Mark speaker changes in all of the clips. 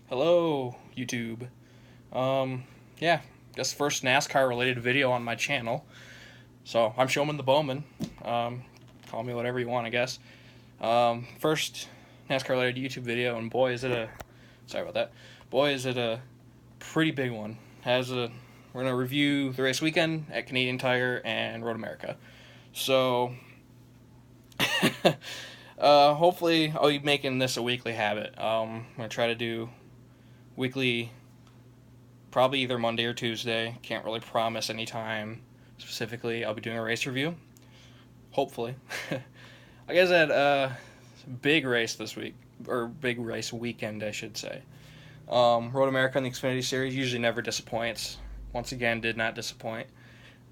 Speaker 1: Hello, YouTube. Yeah, guess first NASCAR related video on my channel. So I'm ShowmanTheBowman. Call me whatever you want, I guess. First NASCAR related YouTube video, and boy is it a sorry about that. Boy is it a pretty big one. We're gonna review the race weekend at Canadian Tire and Road America. So hopefully I'll be making this a weekly habit. I'm gonna try to do weekly, probably either Monday or Tuesday. Can't really promise any time specifically. I'll be doing a race review, hopefully. I guess I had a big race this week, or big race weekend, I should say. Road America in the Xfinity Series usually never disappoints. Once again, did not disappoint.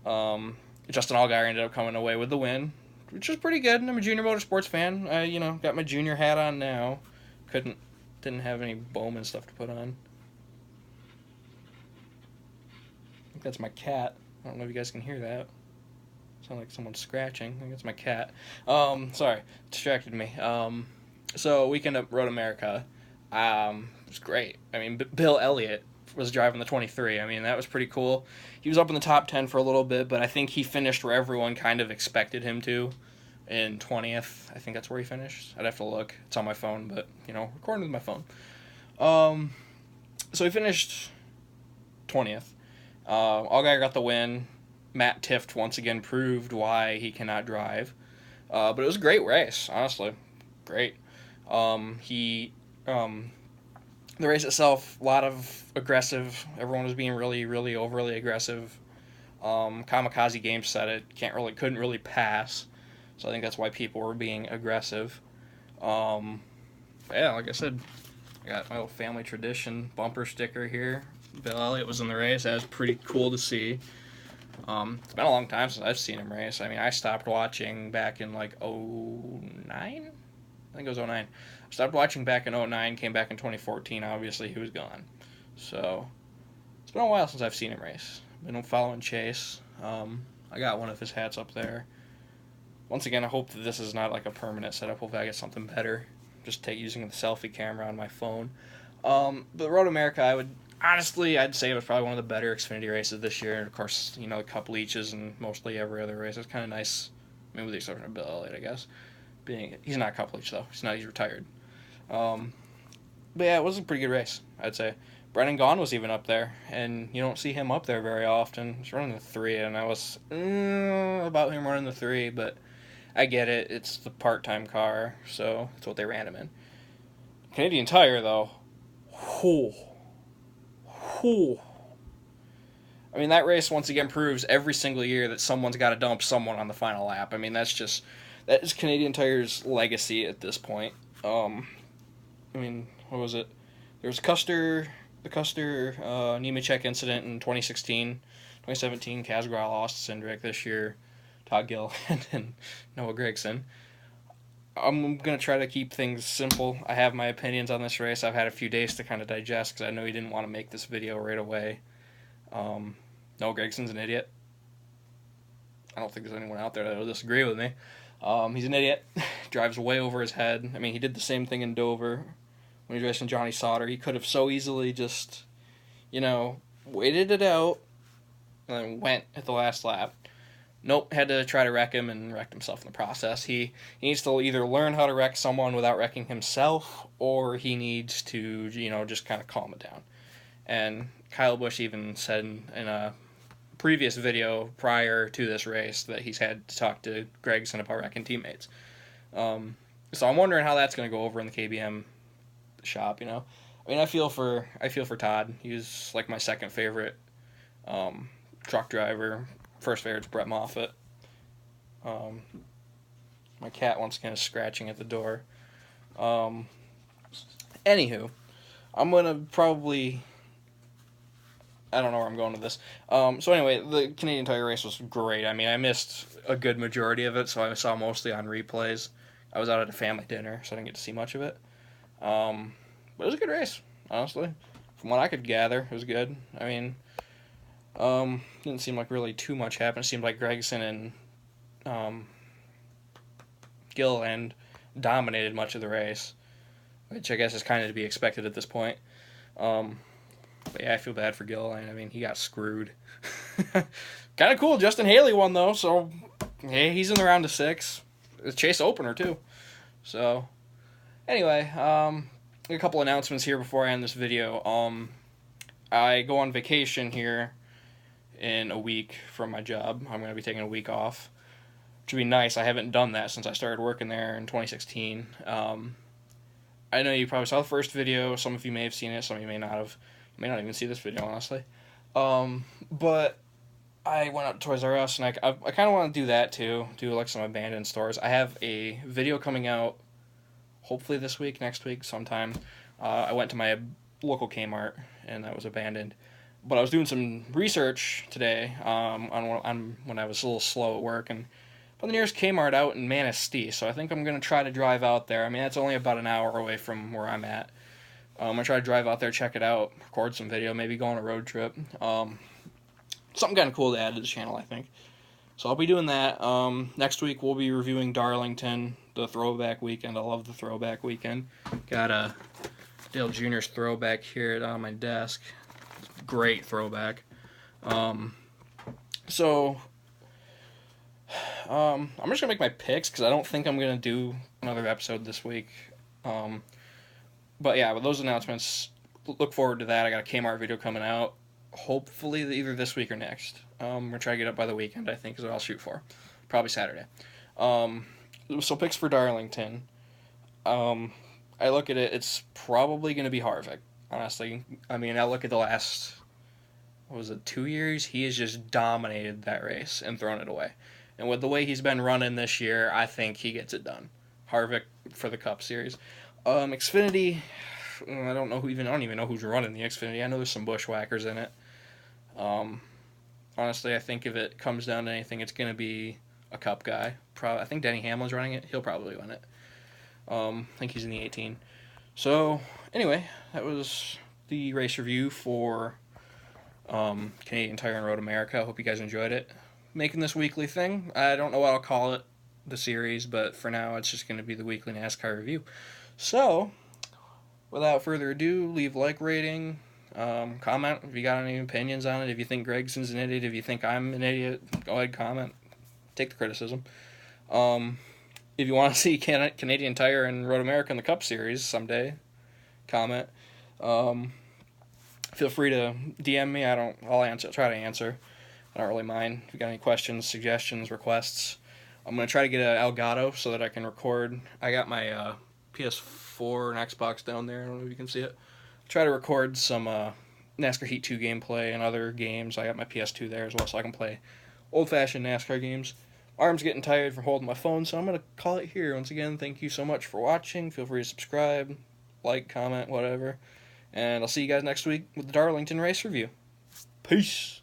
Speaker 1: Justin Allgaier ended up coming away with the win, which is pretty good. I'm a junior motorsports fan. I, got my junior hat on now. Didn't have any Bowman stuff to put on. I think that's my cat. I don't know if you guys can hear that. Sound like someone's scratching. I think it's my cat. Sorry, distracted me. So weekend at Road America, it was great. I mean, Bill Elliott was driving the 23. I mean, that was pretty cool. He was up in the top 10 for a little bit, but I think he finished where everyone kind of expected him to, in 20th. I think that's where he finished. I'd have to look. It's on my phone, but, recording with my phone. So he finished 20th. Allgaier got the win. Matt Tifft once again proved why he cannot drive. But it was a great race, honestly. Great. The race itself, a lot of aggressive. Everyone was being really, really overly aggressive. Kamikaze Games said it couldn't really pass. So I think that's why people were being aggressive. Yeah, like I said, I got my little family tradition bumper sticker here. Bill Elliott was in the race. That was pretty cool to see. It's been a long time since I've seen him race. I mean, I stopped watching back in like '09. I think it was '09. I stopped watching back in '09, came back in 2014. Obviously, he was gone. So it's been a while since I've seen him race. Been following Chase. I got one of his hats up there. Once again, I hope that this is not like a permanent setup. Hopefully I get something better. Just using the selfie camera on my phone. But Road America, I'd say it was probably one of the better Xfinity races this year. And of course, the Cup leeches and mostly every other race. It's kind of nice. I mean, with the exception of Bill Elliott, I guess. He's not a Cup leech though. He's retired. But yeah, it was a pretty good race, I'd say. Brennan Gaughan was even up there, and you don't see him up there very often. He's running the 3, and I was about him running the 3, but I get it. It's the part-time car, so that's what they ran him in. Canadian Tire, though, I mean, that race once again proves every single year that someone's got to dump someone on the final lap. I mean, that is Canadian Tire's legacy at this point. I mean, what was it? There was the Custer Nemechek incident in 2016. 2017, Kaz Grala lost to Cindric. This year, Todd Gilliland and Noah Gragson. I'm going to try to keep things simple. I have my opinions on this race. I've had a few days to kind of digest because I know he didn't want to make this video right away. Noah Gragson's an idiot. I don't think there's anyone out there that will disagree with me. He's an idiot. Drives way over his head. I mean, he did the same thing in Dover when he was racing Johnny Sauter. He could have so easily just, waited it out and then went at the last lap. Nope, had to try to wreck him and wrecked himself in the process. He needs to either learn how to wreck someone without wrecking himself, or he needs to, just kind of calm it down. And Kyle Busch even said in a previous video prior to this race that he's had to talk to Gragson about wrecking teammates. So I'm wondering how that's going to go over in the KBM shop. I mean, I feel for Todd. He's like my second favorite truck driver. First favorite's Brett Moffitt. My cat once again is scratching at the door. Anywho, I'm gonna probably, I don't know where I'm going with this. So anyway, the Canadian Tire race was great. I mean, I missed a good majority of it, so I saw mostly on replays. I was out at a family dinner, so I didn't get to see much of it. But it was a good race, honestly. From what I could gather, it was good. I mean, didn't seem like really too much happened. It seemed like Gragson and Gilliland dominated much of the race, which I guess is kind of to be expected at this point. But yeah, I feel bad for Gilliland. I mean, he got screwed. Kind of cool. Justin Haley won though, so hey, he's in the round of 6. It's Chase opener too. So anyway, a couple announcements here before I end this video. I go on vacation here in a week from my job. I'm going to be taking a week off, which would be nice. I haven't done that since I started working there in 2016. I know you probably saw the first video. Some of you may have seen it. Some of you may not have. You may not even see this video, honestly. But I went out to Toys R Us, and I kind of want to do that too. Do like some abandoned stores. I have a video coming out, hopefully this week, next week, sometime. I went to my local Kmart, and that was abandoned. But I was doing some research today on when I was a little slow at work, and found the nearest Kmart out in Manistee. So I think I'm going to try to drive out there. I mean, that's only about an hour away from where I'm at. I'm going to try to drive out there, check it out, record some video, maybe go on a road trip. Something kind of cool to add to the channel, I think. So I'll be doing that. Next week we'll be reviewing Darlington, the throwback weekend. I love the throwback weekend. Got a Dale Jr.'s throwback here on my desk. Great throwback. I'm just gonna make my picks because I don't think I'm gonna do another episode this week. But yeah, with those announcements, look forward to that. I got a Kmart video coming out. Hopefully either this week or next. I'm gonna try to get up by the weekend, I think, is what I'll shoot for. Probably Saturday. So picks for Darlington. I look at it, it's probably gonna be Harvick, honestly. I mean, I look at the last, 2 years? He has just dominated that race and thrown it away. And with the way he's been running this year, I think he gets it done. Harvick for the Cup Series. Xfinity, I don't even know who's running the Xfinity. I know there's some bushwhackers in it. Honestly, I think if it comes down to anything, it's going to be a Cup guy. I think Denny Hamlin's running it. He'll probably win it. I think he's in the 18. So, anyway, that was the race review for Canadian Tire and Road America. I hope you guys enjoyed it. Making this weekly thing. I don't know what I'll call it, the series, but for now it's just going to be the weekly NASCAR review. So, without further ado, leave a like rating, comment if you got any opinions on it. If you think Gragson's an idiot, if you think I'm an idiot, go ahead, comment. Take the criticism. If you want to see Canadian Tire and Road America in the Cup Series someday, comment. Feel free to DM me. I'll try to answer. I don't really mind. If you got any questions, suggestions, requests. I'm going to try to get an Elgato so that I can record. I got my PS4 and Xbox down there. I don't know if you can see it. Try to record some NASCAR Heat 2 gameplay and other games. I got my PS2 there as well, so I can play old-fashioned NASCAR games. Arm's getting tired from holding my phone, so I'm going to call it here. Once again, thank you so much for watching. Feel free to subscribe, like, comment, whatever. And I'll see you guys next week with the Darlington race review. Peace!